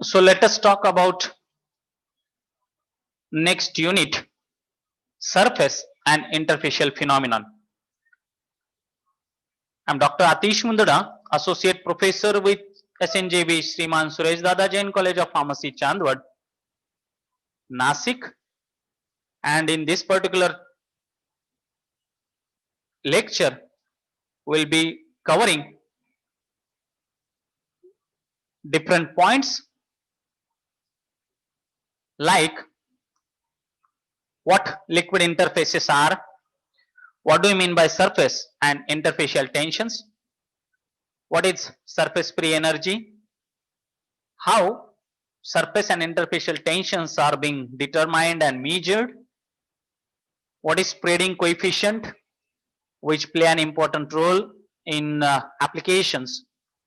So let us talk about next unit, surface and interfacial phenomenon. I am Dr. Atish Mundada, Associate Professor with SNJB Sriman Suresh Dada Jain College of Pharmacy, Chandwad, Nasik, and in this particular lecture will be covering different points like what liquid interfaces are, what do you mean by surface and interfacial tensions, what is surface free energy, how surface and interfacial tensions are being determined and measured, what is spreading coefficient which play an important role in applications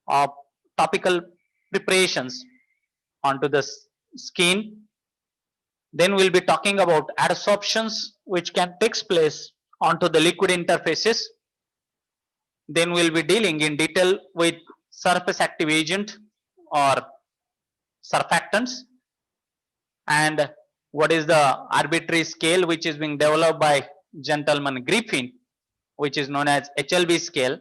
of topical preparations onto the skin. Then we'll be talking about adsorptions which can take place onto the liquid interfaces. Then we'll be dealing in detail with surface active agent or surfactants, and what is the arbitrary scale which is being developed by gentleman Griffin, which is known as HLB scale.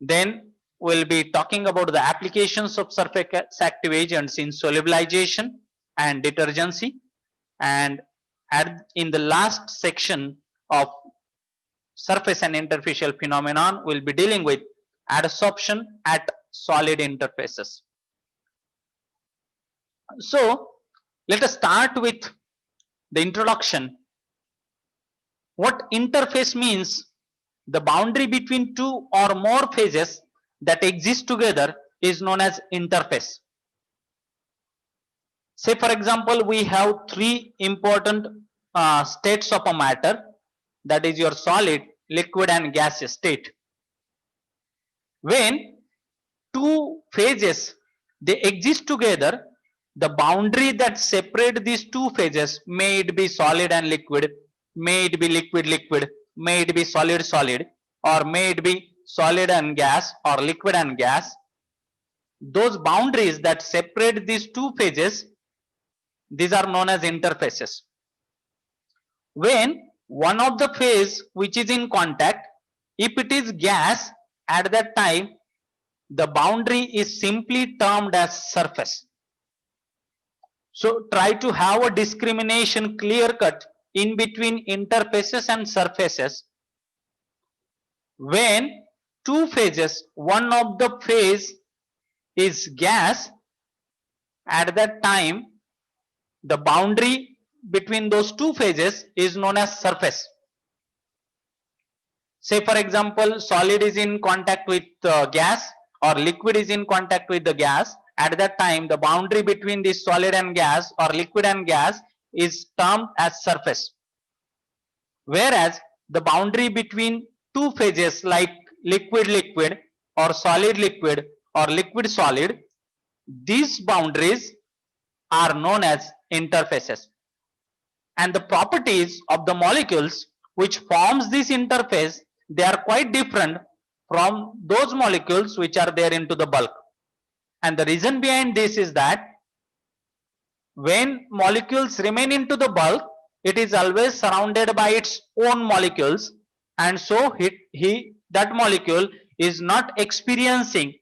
Then we'll be talking about the applications of surface active agents in solubilization and detergency, and in the last section of surface and interfacial phenomenon we'll be dealing with adsorption at solid interfaces. So let us start with the introduction. What interface means: the boundary between two or more phases that exist together is known as interface. Say for example, we have three important states of a matter, that is your solid, liquid and gaseous state. When two phases they exist together, the boundary that separate these two phases, may it be solid and liquid, may it be liquid liquid, may it be solid solid, or may it be solid and gas or liquid and gas, those boundaries that separate these two phases, these are known as interfaces. When one of the phase which is in contact, if it is gas, at that time the boundary is simply termed as surface. So try to have a discrimination clear cut in between interfaces and surfaces. When two phases, one of the phase is gas, at that time the boundary between those two phases is known as surface. Say for example, solid is in contact with gas or liquid is in contact with the gas, at that time the boundary between this solid and gas or liquid and gas is termed as surface. Whereas the boundary between two phases like liquid liquid or solid liquid or liquid solid, these boundaries are known as interfaces. And the properties of the molecules which forms this interface, they are quite different from those molecules which are there into the bulk. And the reason behind this is that when molecules remain into the bulk, it is always surrounded by its own molecules, and so that molecule is not experiencing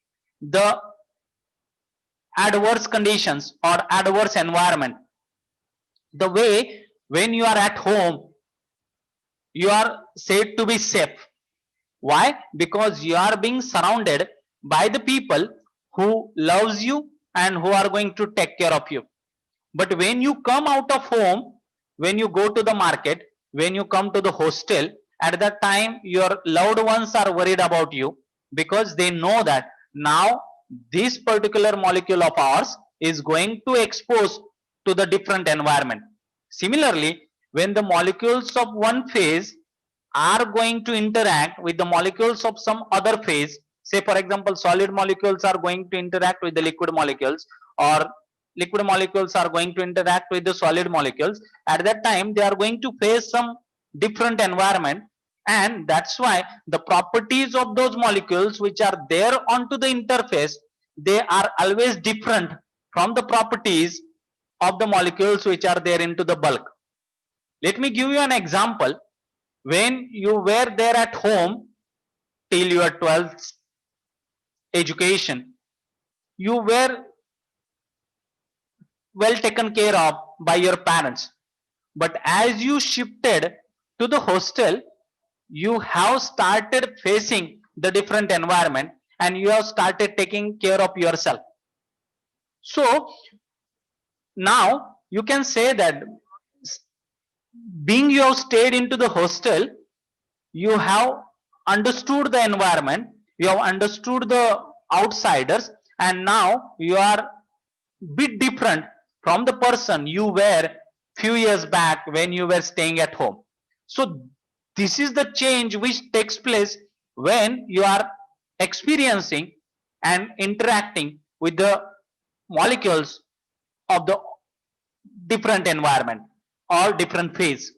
the adverse conditions or adverse environment. The way when you are at home, you are said to be safe. Why? Because you are being surrounded by the people who loves you and who are going to take care of you. But when you come out of home, when you go to the market, when you come to the hostel, at that time your loved ones are worried about you, because they know that now this particular molecule of ours is going to expose to the different environment. Similarly, when the molecules of one phase are going to interact with the molecules of some other phase, say for example solid molecules are going to interact with the liquid molecules, or liquid molecules are going to interact with the solid molecules, at that time they are going to face some different environment, and that's why the properties of those molecules which are there onto the interface, they are always different from the properties of the molecules which are there into the bulk. Let me give you an example. When you were there at home till your 12th education, you were well taken care of by your parents. But as you shifted to the hostel, you have started facing the different environment and you have started taking care of yourself. So now you can say that being you have stayed into the hostel, you have understood the environment, you have understood the outsiders, and now you are bit different from the person you were few years back when you were staying at home. So this is the change which takes place when you are experiencing and interacting with the molecules of the different environment or different phase.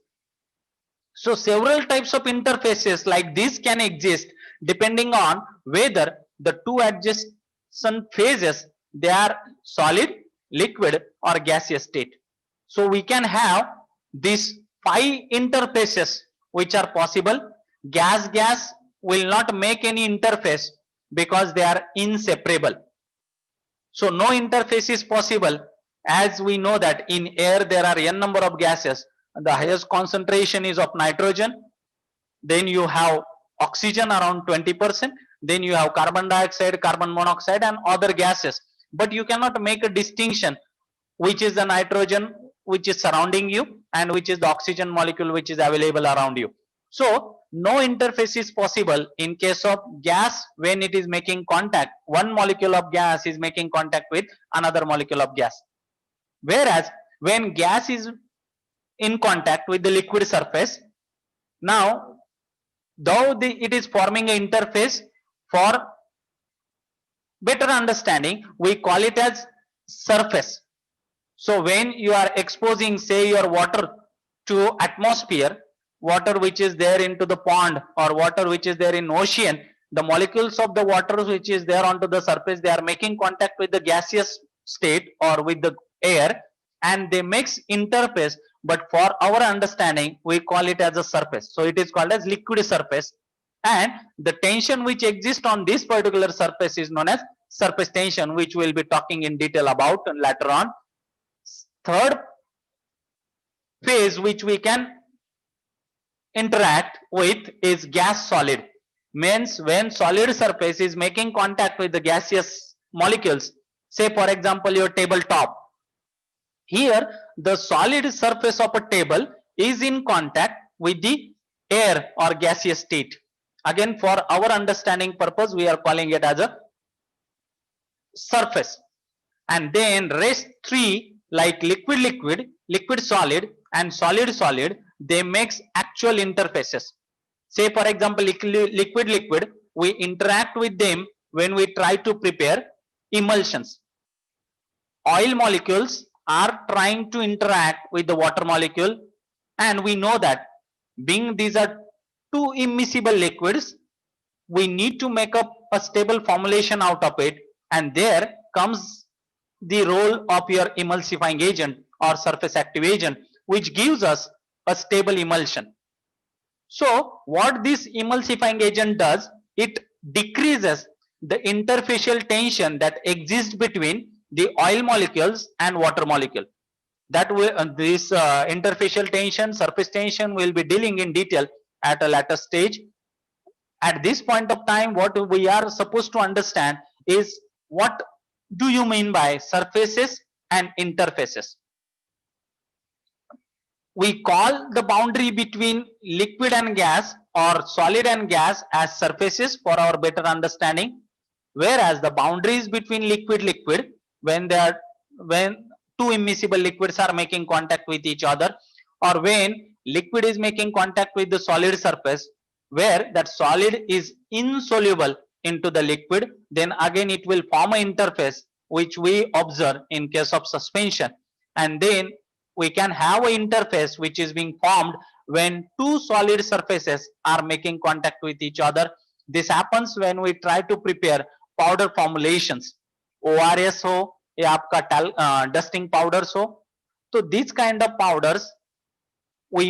So several types of interfaces like this can exist depending on whether the two adjacent phases they are solid, liquid or gaseous state. So we can have these 5 interfaces which are possible. Gas will not make any interface because they are inseparable. So no interface is possible, as we know that in air there are n number of gases. The highest concentration is of nitrogen, then you have oxygen around 20%, then you have carbon dioxide, carbon monoxide and other gases. But you cannot make a distinction which is the nitrogen which is surrounding you and which is the oxygen molecule which is available around you. So no interface is possible in case of gas. When it is making contact, one molecule of gas is making contact with another molecule of gas, whereas when gas is in contact with the liquid surface, now though it is forming an interface, for better understanding we call it as surface. So when you are exposing say your water to atmosphere, water which is there into the pond or water which is there in ocean, the molecules of the water which is there onto the surface, they are making contact with the gaseous state or with the air and they makes interface, but for our understanding we call it as a surface. So it is called as liquid surface, and the tension which exists on this particular surface is known as surface tension, which we'll be talking in detail about later on. Third phase which we can interact with is gas solid. Means when solid surface is making contact with the gaseous molecules, say for example your tabletop, here the solid surface of a table is in contact with the air or gaseous state. Again, for our understanding purpose we are calling it as a surface. And then rest 3 like liquid solid and solid, they makes actual interfaces. Say for example liquid, we interact with them when we try to prepare emulsions. Oil molecules are trying to interact with the water molecule, and we know that being these are two immiscible liquids, we need to make up a stable formulation out of it, and there comes the role of your emulsifying agent or surface active agent, which gives us a stable emulsion. So what this emulsifying agent does, it decreases the interfacial tension that exists between the oil molecules and water molecule. That way this interfacial tension, surface tension, will be dealing in detail at a later stage. At this point of time, what we are supposed to understand is what do you mean by surfaces and interfaces. We call the boundary between liquid and gas or solid and gas as surfaces for our better understanding, whereas the boundaries between liquid when two immiscible liquids are making contact with each other, or when liquid is making contact with the solid surface where that solid is insoluble into the liquid, then again it will form an interface which we observe in case of suspension. And then we can have an interface which is being formed when two solid surfaces are making contact with each other. This happens when we try to prepare powder formulations. ORSO या आपका dusting powders हो, तो this kind of powders we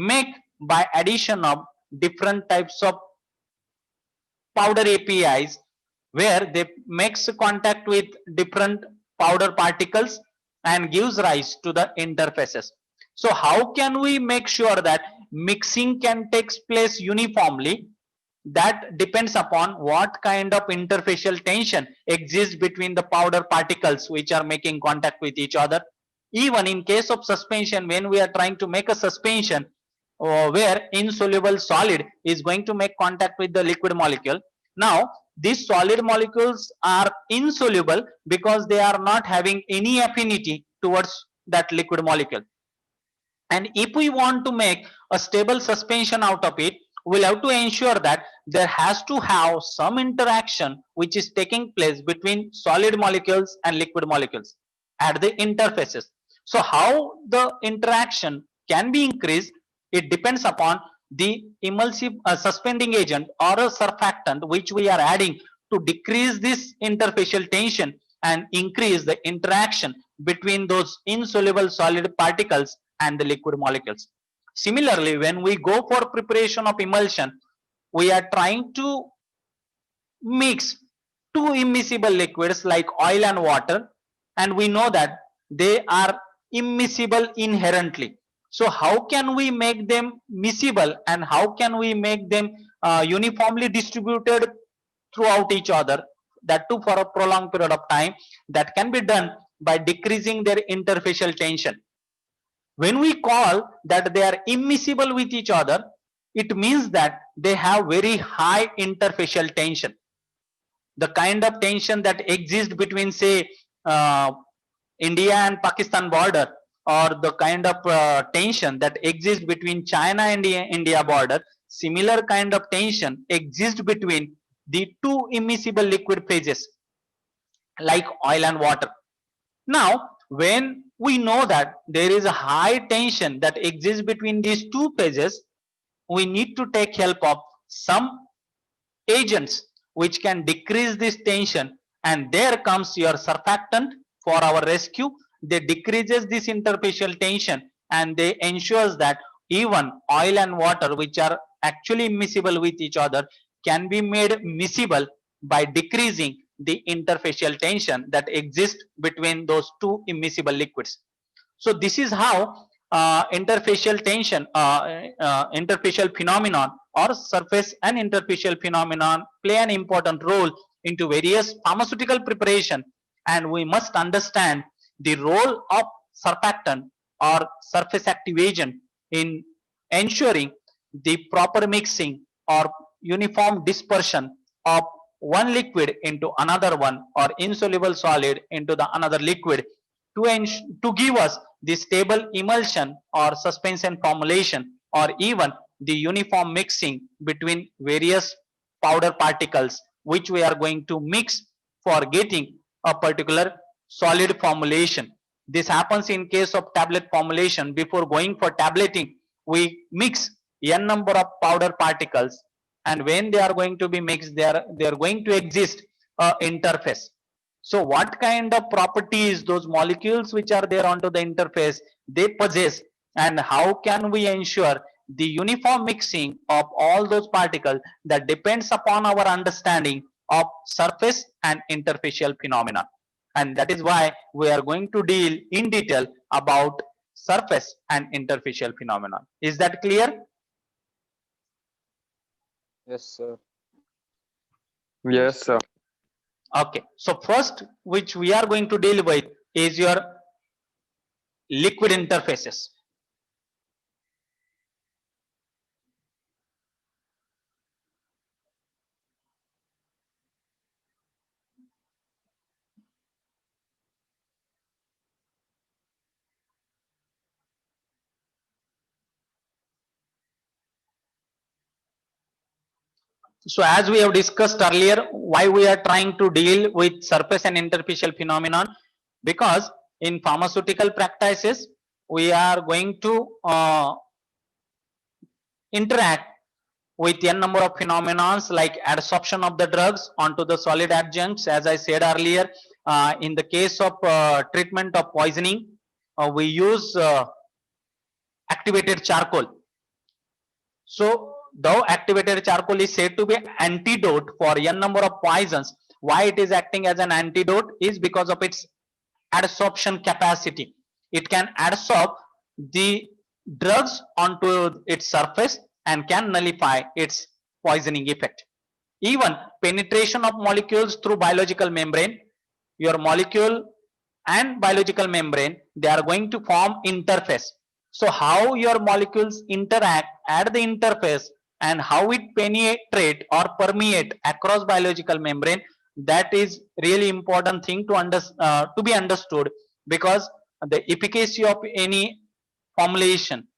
make by addition of different types of powder APIs where they makes contact with different powder particles and gives rise to the interfaces. So how can we make sure that mixing can take place uniformly? That depends upon what kind of interfacial tension exists between the powder particles which are making contact with each other. Even in case of suspension, when we are trying to make a suspension where insoluble solid is going to make contact with the liquid molecule, now these solid molecules are insoluble because they are not having any affinity towards that liquid molecule. And if we want to make a stable suspension out of it, we'll have to ensure that there has to have some interaction which is taking place between solid molecules and liquid molecules at the interfaces. So how the interaction can be increased, it depends upon the emulsive suspending agent or a surfactant which we are adding to decrease this interfacial tension and increase the interaction between those insoluble solid particles and the liquid molecules. Similarly, when we go for preparation of emulsion, we are trying to mix two immiscible liquids like oil and water, and we know that they are immiscible inherently. So how can we make them miscible and how can we make them uniformly distributed throughout each other, that too for a prolonged period of time? That can be done by decreasing their interfacial tension. When we call that they are immiscible with each other, it means that they have very high interfacial tension. The kind of tension that exists between, say, India and Pakistan border, or the kind of tension that exists between China and India border, similar kind of tension exists between the two immiscible liquid phases like oil and water. Now, when we know that there is a high tension that exists between these two phases, we need to take help of some agents which can decrease this tension, and there comes your surfactant for our rescue. They decreases this interfacial tension and they ensures that even oil and water which are actually miscible with each other can be made miscible by decreasing the interfacial tension that exists between those two immiscible liquids. So this is how interfacial tension, interfacial phenomenon or surface and interfacial phenomenon play an important role into various pharmaceutical preparation, and we must understand the role of surfactant or surface active agent in ensuring the proper mixing or uniform dispersion of one liquid into another one or insoluble solid into the another liquid to give us the stable emulsion or suspension formulation, or even the uniform mixing between various powder particles which we are going to mix for getting a particular solid formulation. This happens in case of tablet formulation. Before going for tableting, we mix n number of powder particles, and when they are going to be mixed, they are going to exist a interface. So what kind of properties those molecules which are there onto the interface they possess, and how can we ensure the uniform mixing of all those particles, that depends upon our understanding of surface and interfacial phenomena. And that is why we are going to deal in detail about surface and interfacial phenomena. Is that clear? Yes, sir. Yes, sir. Okay, so first which we are going to deal with is your liquid interfaces. So as we have discussed earlier, why we are trying to deal with surface and interfacial phenomenon, because in pharmaceutical practices we are going to interact with n number of phenomenons like adsorption of the drugs onto the solid adjuncts, as I said earlier, in the case of treatment of poisoning, we use activated charcoal. So though activated charcoal is said to be antidote for n number of poisons, why it is acting as an antidote is because of its adsorption capacity. It can adsorb the drugs onto its surface and can nullify its poisoning effect. Even penetration of molecules through biological membrane, your molecule and biological membrane, they are going to form interface. So how your molecules interact at the interface and how it penetrate or permeate across biological membrane, that is really important thing to be understood, because the efficacy of any formulation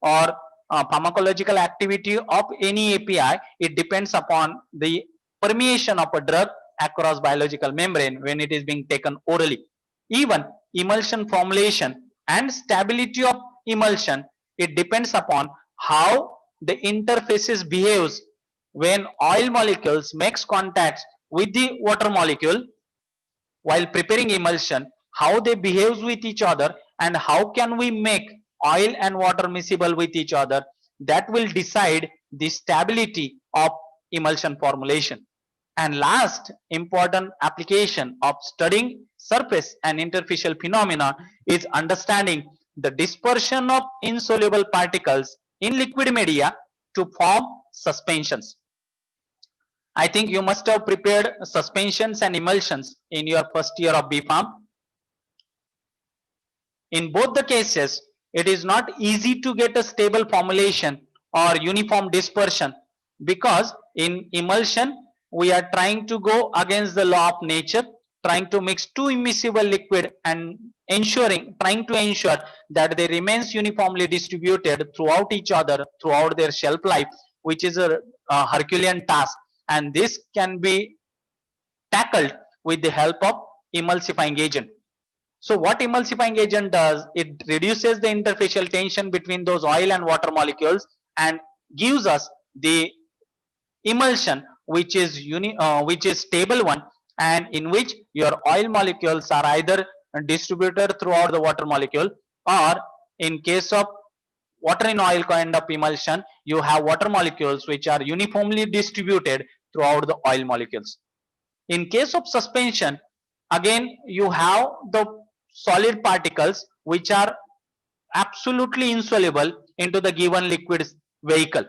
or pharmacological activity of any API, it depends upon the permeation of a drug across biological membrane when it is being taken orally. Even emulsion formulation and stability of emulsion, it depends upon how the interfaces behaves when oil molecules makes contact with the water molecule while preparing emulsion, how they behave with each other and how can we make oil and water miscible with each other, that will decide the stability of emulsion formulation. And last important application of studying surface and interfacial phenomena is understanding the dispersion of insoluble particles in liquid media to form suspensions. I think you must have prepared suspensions and emulsions in your first year of BPharm. In both the cases, it is not easy to get a stable formulation or uniform dispersion, because in emulsion, we are trying to go against the law of nature, trying to mix two immiscible liquid and trying to ensure that they remains uniformly distributed throughout each other throughout their shelf life, which is a Herculean task. And this can be tackled with the help of emulsifying agent. So what emulsifying agent does, it reduces the interfacial tension between those oil and water molecules and gives us the emulsion which is stable one, and in which your oil molecules are either distributed throughout the water molecule, or in case of water in oil kind of emulsion, you have water molecules which are uniformly distributed throughout the oil molecules. In case of suspension, again you have the solid particles which are absolutely insoluble into the given liquid vehicle.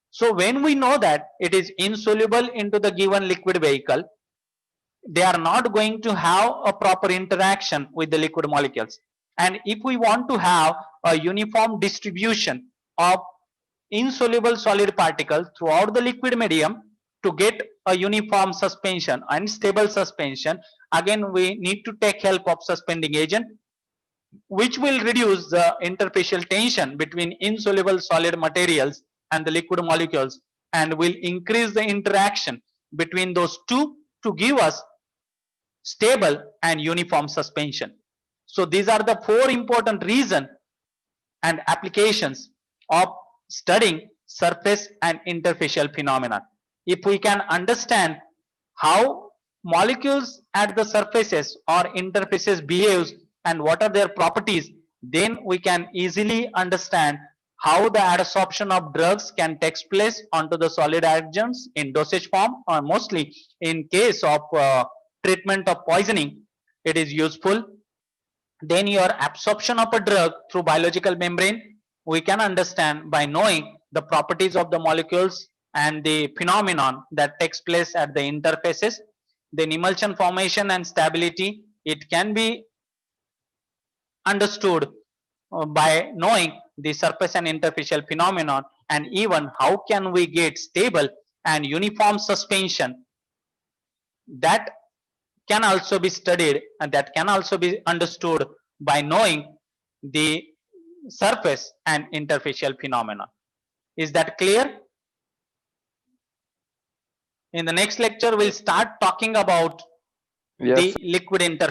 So when we know that it is insoluble into the given liquid vehicle, they are not going to have a proper interaction with the liquid molecules. And if we want to have a uniform distribution of insoluble solid particles throughout the liquid medium to get a uniform suspension and stable suspension, again we need to take help of suspending agent, which will reduce the interfacial tension between insoluble solid materials and the liquid molecules, and will increase the interaction between those two to give us stable and uniform suspension. So these are the four important reasons and applications of studying surface and interfacial phenomena. If we can understand how molecules at the surfaces or interfaces behaves and what are their properties, then we can easily understand how the adsorption of drugs can take place onto the solid agents in dosage form, or mostly in case of treatment of poisoning, it is useful. Then your absorption of a drug through biological membrane, we can understand by knowing the properties of the molecules and the phenomenon that takes place at the interfaces. Then emulsion formation and stability, it can be understood by knowing the surface and interfacial phenomenon, and even how can we get stable and uniform suspension, that can also be studied and that can also be understood by knowing the surface and interfacial phenomena. Is that clear? In the next lecture, we'll start talking about Yes. the liquid interface.